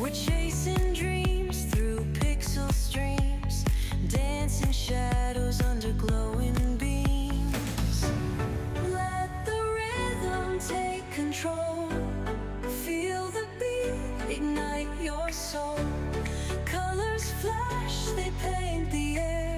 We're chasing dreams through pixel streams, dancing shadows under glowing beams. Let the rhythm take control. Feel the beat, ignite your soul. Colors flash, they paint the air.